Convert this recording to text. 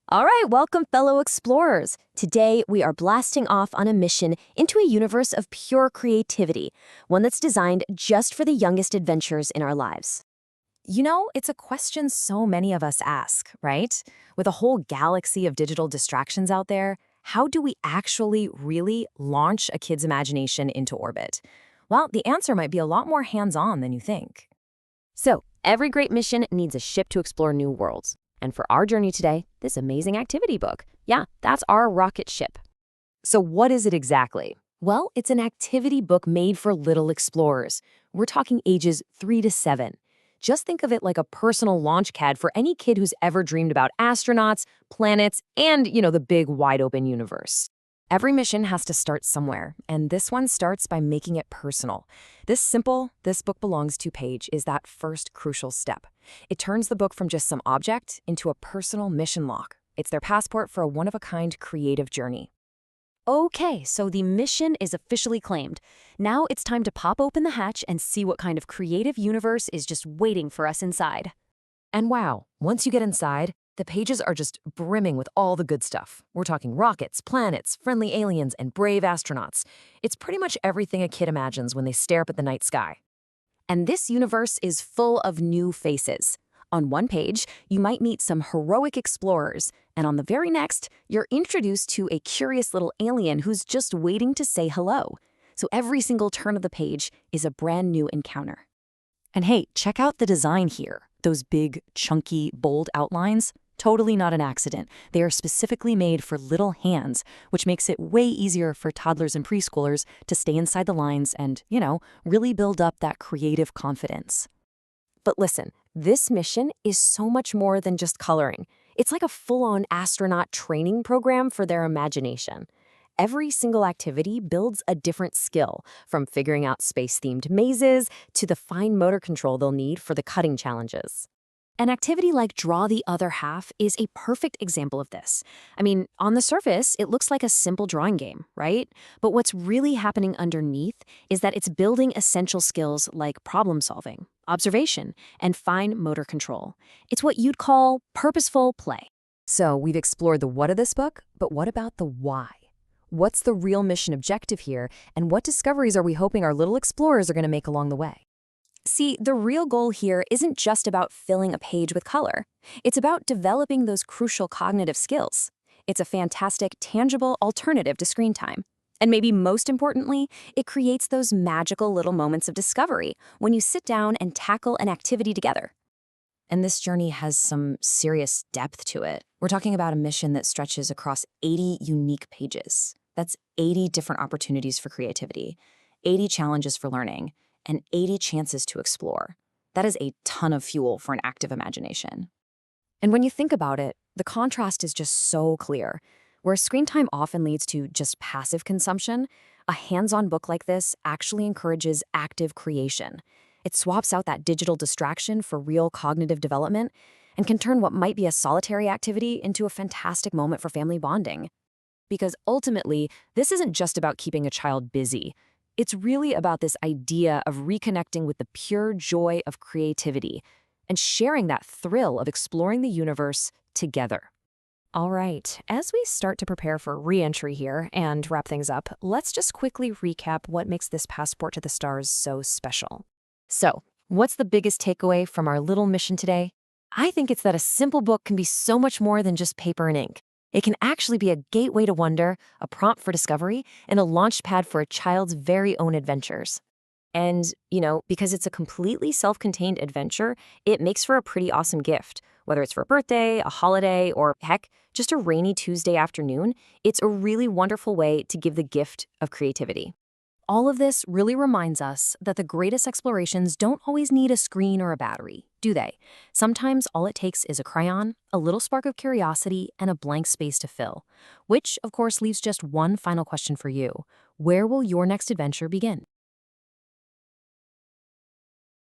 All right, welcome, fellow explorers. Today, we are blasting off on a mission into a universe of pure creativity, one that's designed just for the youngest adventures in our lives. It's a question so many of us ask, right? With a whole galaxy of digital distractions out there, how do we actually really launch a kid's imagination into orbit? Well, the answer might be a lot more hands-on than you think. So, every great mission needs a ship to explore new worlds. And for our journey today, this amazing activity book. Yeah, that's our rocket ship. So what is it exactly? Well, it's an activity book made for little explorers. We're talking ages 3 to 7. Just think of it like a personal launch pad for any kid who's ever dreamed about astronauts, planets, and, the big wide open universe. Every mission has to start somewhere, and this one starts by making it personal. This simple, "this book belongs to" page is that first crucial step. It turns the book from just some object into a personal mission log. It's their passport for a one-of-a-kind creative journey. Okay, so the mission is officially claimed. Now it's time to pop open the hatch and see what kind of creative universe is just waiting for us inside. And wow, once you get inside, the pages are just brimming with all the good stuff. We're talking rockets, planets, friendly aliens, and brave astronauts. It's pretty much everything a kid imagines when they stare up at the night sky. And this universe is full of new faces. On one page, you might meet some heroic explorers, and on the very next, you're introduced to a curious little alien who's just waiting to say hello. So every single turn of the page is a brand new encounter. And hey, check out the design here. Those big, chunky, bold outlines. Totally not an accident. They are specifically made for little hands, which makes it way easier for toddlers and preschoolers to stay inside the lines and, really build up that creative confidence. But listen, this mission is so much more than just coloring. It's like a full-on astronaut training program for their imagination. Every single activity builds a different skill, from figuring out space-themed mazes to the fine motor control they'll need for the cutting challenges. An activity like Draw the Other Half is a perfect example of this. I mean, on the surface, it looks like a simple drawing game, right? But what's really happening underneath is that it's building essential skills like problem solving, observation, and fine motor control. It's what you'd call purposeful play. So we've explored the what of this book, but what about the why? What's the real mission objective here, and what discoveries are we hoping our little explorers are going to make along the way? See, the real goal here isn't just about filling a page with color. It's about developing those crucial cognitive skills. It's a fantastic, tangible alternative to screen time. And maybe most importantly, it creates those magical little moments of discovery when you sit down and tackle an activity together. And this journey has some serious depth to it. We're talking about a mission that stretches across 80 unique pages. That's 80 different opportunities for creativity, 80 challenges for learning, and 80 chances to explore. That is a ton of fuel for an active imagination. And when you think about it, the contrast is just so clear. Where screen time often leads to just passive consumption, a hands-on book like this actually encourages active creation. It swaps out that digital distraction for real cognitive development and can turn what might be a solitary activity into a fantastic moment for family bonding. Because ultimately, this isn't just about keeping a child busy. It's really about this idea of reconnecting with the pure joy of creativity and sharing that thrill of exploring the universe together. All right, as we start to prepare for re-entry here and wrap things up, let's just quickly recap what makes this passport to the stars so special. So, what's the biggest takeaway from our little mission today? I think it's that a simple book can be so much more than just paper and ink. It can actually be a gateway to wonder, a prompt for discovery, and a launch pad for a child's very own adventures. And, because it's a completely self-contained adventure, it makes for a pretty awesome gift. Whether it's for a birthday, a holiday, or heck, just a rainy Tuesday afternoon, it's a really wonderful way to give the gift of creativity. All of this really reminds us that the greatest explorations don't always need a screen or a battery, do they? Sometimes all it takes is a crayon, a little spark of curiosity, and a blank space to fill. Which, of course, leaves just one final question for you. Where will your next adventure begin?